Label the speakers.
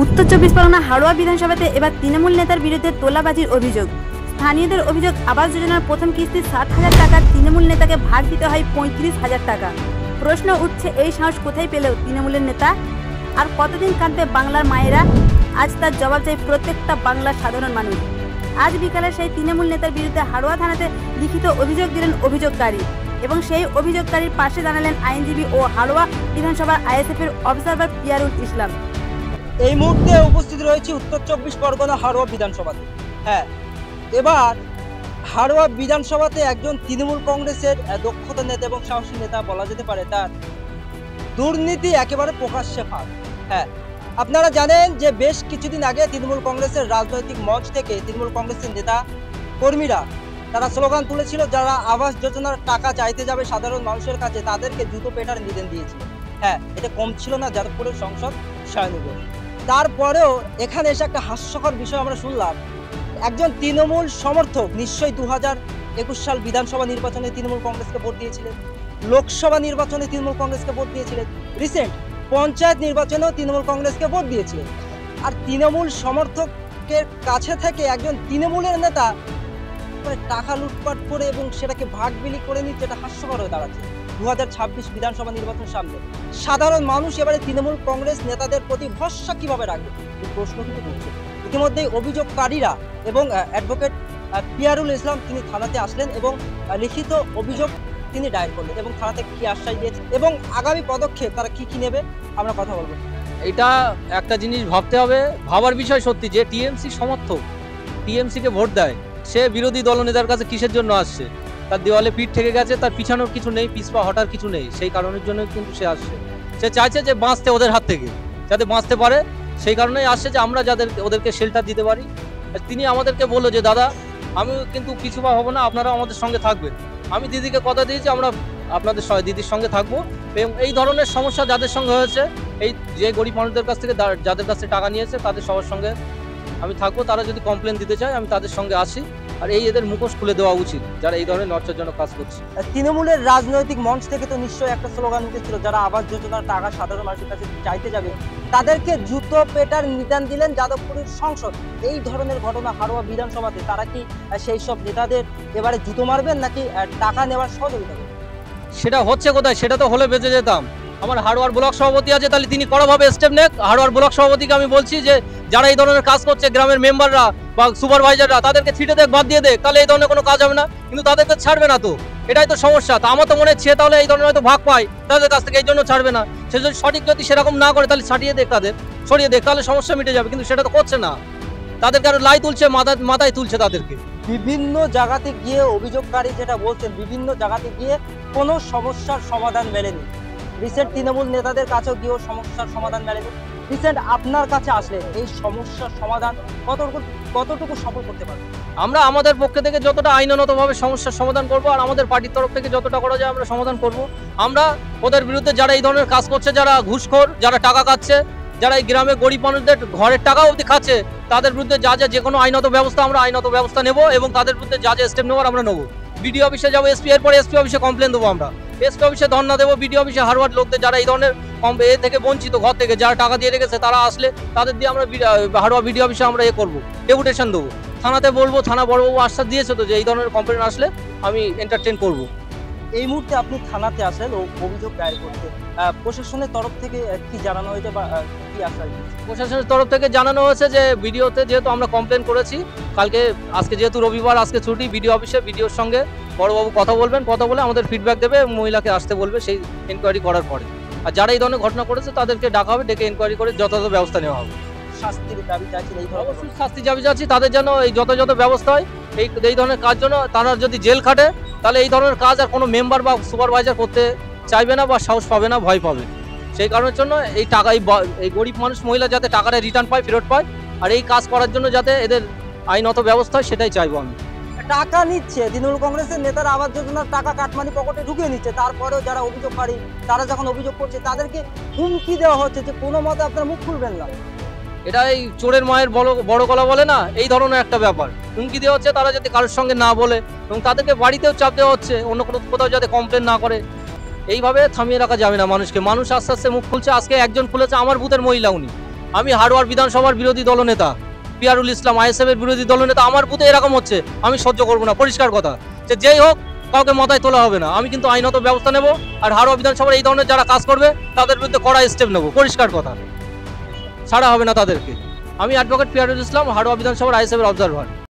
Speaker 1: উত্তর চব্বিশ পরগনা হাড়োয়া বিধানসভাতে এবার তৃণমূল নেতার বিরুদ্ধে তোলাবাজির অভিযোগ। স্থানীয়দের অভিযোগ, আবাস যোজনার প্রথম কিস্তি 60,000 টাকা তৃণমূল নেতাকে ভাগ দিতে হয় 35,000 টাকা। প্রশ্ন উঠছে, এই সাহস কোথায় পেল তৃণমূলের নেতা? আর কতদিন কাঁদবে বাংলার মায়েরা? আজ তার জবাব চাই প্রত্যেকটা বাংলার সাধারণ মানুষ। আজ বিকালে সেই তৃণমূল নেতার বিরুদ্ধে হাড়োয়া থানাতে লিখিত অভিযোগ দিলেন অভিযোগকারী এবং সেই অভিযোগকারীর পাশে দাঁড়ালেন আইনজীবী ও হাড়োয়া বিধানসভার আইএসএফের অবজারভার পিয়ারুল ইসলাম।
Speaker 2: এই মুহূর্তে উপস্থিত রয়েছে উত্তর চব্বিশ পরগনা হাড়োয়া বিধানসভাতে। হ্যাঁ, এবার হাড়োয়া বিধানসভাতে একজন তৃণমূল কংগ্রেসের দক্ষতা নেতা এবং সাহসী নেতা বলা যেতে পারে, তার দুর্নীতি একেবারে প্রকাশ্যে ফাঁক। হ্যাঁ, আপনারা জানেন যে বেশ কিছুদিন আগে তৃণমূল কংগ্রেসের রাজনৈতিক মঞ্চ থেকে তৃণমূল কংগ্রেসের নেতা কর্মীরা তারা স্লোগান তুলেছিল, যারা আবাস যোজনার টাকা চাইতে যাবে সাধারণ মানুষের কাছে তাদেরকে জুতো পেটার নিবেদন দিয়েছিল। হ্যাঁ, এটা কম ছিল না যাদবপুরের সংসদ সায়নগর। তারপরেও এখানে এসে একটা হাস্যকর বিষয় আমরা শুনলাম, একজন তৃণমূল সমর্থক নিশ্চয়ই 2021 সাল বিধানসভা নির্বাচনে তৃণমূল কংগ্রেসকে ভোট দিয়েছিলেন, লোকসভা নির্বাচনে তৃণমূল কংগ্রেসকে ভোট দিয়েছিলেন, রিসেন্ট পঞ্চায়েত নির্বাচনেও তৃণমূল কংগ্রেসকে ভোট দিয়েছিলেন। আর তৃণমূল সমর্থকের কাছে থেকে একজন তৃণমূলের নেতা টাকা লুটপাট করে এবং সেটাকে ভাগ বিলি করে নিচ্ছে, এটা হাস্যকর হয়ে দাঁড়াচ্ছে। 2026 বিধানসভা নির্বাচন সামনে, সাধারণ মানুষ এবারে তৃণমূল কংগ্রেস নেতাদের প্রতি ভরসা কিভাবে রাখবে এই প্রশ্ন কিন্তু করছে। ইতিমধ্যেই অভিযোগকারীরা এবং অ্যাডভোকেট পিয়ারুল ইসলাম তিনি থানাতে আসলেন এবং লিখিত অভিযোগ তিনি দায়ের করলেন এবং থানাতে কি আশ্বাস দিয়েছে এবং আগামী পদক্ষেপ তারা কি নেবে আমরা কথা বলবো।
Speaker 3: এটা একটা জিনিস ভাবতে হবে, ভাবার বিষয় সত্যি, যে টিএমসি সমর্থক টিএমসিকে ভোট দেয়, সে বিরোধী দলনেতার কাছে কিসের জন্য আসছে? তার দেওয়ালে পিঠ থেকে গেছে, তার পিছানোর কিছু নেই, পিছপা হটার কিছু নেই, সেই কারণের জন্য কিন্তু সে আসছে। সে চাইছে যে বাঁচতে ওদের হাত থেকে, যাতে বাঁচতে পারে, সেই কারণেই আসছে যে আমরা ওদেরকে শেল্টার দিতে পারি। তিনি আমাদেরকে বললো যে দাদা, আমি কিন্তু পিছুপা হব না, আপনারা আমাদের সঙ্গে থাকবেন। আমি দিদিকে কথা দিয়েছি আমরা আপনাদের দিদির সঙ্গে থাকবো এবং এই ধরনের সমস্যা যাদের সঙ্গে হয়েছে, এই যে গরিব মানুষদের কাছ থেকে যাদের কাছ থেকে টাকা নিয়েছে তাদের সবার সঙ্গে আমি থাকবো। তারা যদি কমপ্লেন দিতে চায় আমি তাদের সঙ্গে আসি, আর এদের মুখোশ খুলে দেওয়া উচিত যারা এই ধরনের লজ্জাজনক কাজ করছে।
Speaker 2: তৃণমূলের রাজনৈতিক মঞ্চ থেকে তো নিশ্চয়ই একটা স্লোগান উঠেছিল, যারা আবাস যোজনার টাকা সাধারণ মানুষের কাছে চাইতে যাবে তাদেরকে জুতো পেটার নিদান দিলেন যাদবপুরের সংসদ। এই ধরনের ঘটনা হাড়োয়া বিধানসভাতে, তারা কি সেই সব নেতাদের এবারে জুতো মারবেন নাকি টাকা নেওয়ার সহযোগিতা করবেন?
Speaker 3: সেটা হচ্ছে কোথায়? সেটা তো হলে বেঁচে যেতাম। আমার হাড়োয়ার ব্লক সভাপতি আছে, তাহলে তিনি কড়াভাবে স্টেপ নেক। হাড়োয়ার ব্লক সভাপতিকে আমি বলছি যে যারা এই ধরনের কাজ করছে, গ্রামের মেম্বাররা বা সুপারভাইজাররা, তাদেরকে ছিটে দেখ, বাদ দিয়ে দেখ, তাহলে এই ধরনের কোনো কাজ হবে না। কিন্তু তাদেরকে ছাড়বে না, তো এটাই তো সমস্যা। তা আমার তো মনে হচ্ছে তাহলে এই ধরনের হয়তো ভাগ পায় তাদের কাছ থেকে, এই জন্য ছাড়বে না। সে যদি সঠিক যদি সেরকম না করে তাহলে ছাড়িয়ে দেখ, তাদের সরিয়ে দেখ, তাহলে সমস্যা মিটে যাবে। কিন্তু সেটা তো করছে না, তাদেরকে আরো লাই তুলছে, মাথায় তুলছে তাদেরকে।
Speaker 2: বিভিন্ন জায়গাতে গিয়ে অভিযোগকারী যেটা বলছেন, বিভিন্ন জায়গাতে গিয়ে কোনো সমস্যার সমাধান মেলেনি। রিসেন্ট তৃণমূল নেতাদের কাছেও গিয়েও সমস্যার সমাধান মেলেনি। রিসেন্ট আপনার কাছে আসলে এই সমস্যার সমাধান কতটুকু সফল করতে পারবে?
Speaker 3: আমরা আমাদের পক্ষে থেকে যতটা আইনানুগতভাবে সমস্যার সমাধান করব, আর আমাদের পার্টির তরফ থেকে যতটা করা যায় আমরা সমাধান করব। আমরা ওদের বিরুদ্ধে যারা এই ধরনের কাজ করছে, যারা ঘুষখোর, যারা টাকা খাচ্ছে, যারা এই গ্রামে গরিব মানুষদের ঘরের টাকা অবধি খাচ্ছে, তাদের বিরুদ্ধে যে কোনো আইনত ব্যবস্থা আমরা আইনত ব্যবস্থা নেব এবং তাদের বিরুদ্ধে যা স্টেপ নেওয়ার আমরা নেবো। বিডিও অফিসে যাবো, এসপি, এরপরে এসপি অফিসে কমপ্লেন দেবো। আমরা এসপি অফিসে ধর্ণা দেবো, বিডিও অফিসে হাড়োয়ার লোকদের যারা এই ধরনের থেকে বঞ্চিত, ঘর থেকে যারা টাকা দিয়ে রেখেছে, তারা আসলে তাদের দিয়ে আমরা হাড়োয়া বিডিও অফিসে আমরা করবো, ডেপুটেশন দেবো, থানাতে বলবো। থানা বড়বাবু আশ্বাস দিয়েছে তো যে এই ধরনের কমপ্লেন আসলে আমি এন্টারটেন করবো।
Speaker 2: এই মুহূর্তে আপনি থানাতে আসেন ও অভিযোগ দায়ের করতে, প্রশাসনের তরফ থেকে কি জানানো হয়েছে বা কি আশ্বাস?
Speaker 3: প্রশাসনের তরফ থেকে জানানো হয়েছে যে ভিডিওতে যেহেতু আমরা কমপ্লেন করেছি, আজকে যেহেতু রবিবার, আজকে ছুটি, ভিডিও অফিসে ভিডিওর সঙ্গে বড়বাবু কথা বলবেন, কথা বলে আমাদের ফিডব্যাক দেবে এবং মহিলাকে আসতে বলবে সেই এনকোয়ারি করার পরে। আর যারা এই ধরনের ঘটনা করেছে তাদেরকে ডাকা হবে, ডেকে এনকোয়ারি করে যথাযথ ব্যবস্থা নেওয়া হবে।
Speaker 2: শাস্তির দাবি চাচ্ছি,
Speaker 3: অবশ্যই শাস্তি দাবি চাচ্ছি, তাদের যেন এই যথাযথ ব্যবস্থা হয়। এই ধরনের কাজ জন্য তারা যদি জেল খাটে, তাহলে এই ধরনের কাজ আর কোনো মেম্বার বা সুপারভাইজার করতে চাইবে না বা সাহস পাবে না, ভয় পাবে। সেই কারণের জন্য এই টাকা, এই গরিব মানুষ মহিলা যাতে টাকাটা রিটার্ন পায়, ফেরত পায়, আর এই কাজ করার জন্য যাতে এদের আইনত ব্যবস্থা হয়, সেটাই চাইবো আমি।
Speaker 2: টাকা নিচ্ছে তৃণমূল কংগ্রেসের নেতারা, আবাস যোজনার টাকা কাটমানি পকেটে ঢুকিয়ে নিচ্ছে, তারপরেও যারা অভিযোগকারী তারা যখন অভিযোগ করছে তাদেরকে হুমকি দেওয়া হচ্ছে যে কোনো মতে আপনারা মুখ খুলবেন না।
Speaker 3: এটা এই চোরের মায়ের বড় গলা বলে না, এই ধরনের একটা ব্যাপার। হুমকি দেওয়া হচ্ছে তারা যাতে কারোর সঙ্গে না বলে, এবং তাদেরকে বাড়িতেও চাপ দেওয়া হচ্ছে অন্য কোথাও যাতে কমপ্লেন না করে। এইভাবে থামিয়ে রাখা যাবে না মানুষকে। মানুষ আস্তে আস্তে মুখ খুলছে। আজকে একজন খুলেছে, আমার বুথের মহিলা, উনি আমি হাড়োয়ার বিধানসভার বিরোধী দলনেতা পিয়ারুল ইসলাম আইএসএফ এর বিরোধী দলনেতা। আমার বুথে এরকম হচ্ছে, আমি সহ্য করবো না, পরিষ্কার কথা। যে যেই হোক, কাউকে মাথায় তোলা হবে না। আমি কিন্তু আইনত ব্যবস্থা নেব, আর হাড়োয়া বিধানসভার এই ধরনের যারা কাজ করবে তাদের বিরুদ্ধে কড়া স্টেপ নেব, পরিষ্কার কথা। ছাড়া হবে না তাদেরকে। আমি অ্যাডভোকেট পিয়ারুল ইসলাম, হাড়োয়া বিধানসভার আইএসএফ এর অবজারভার।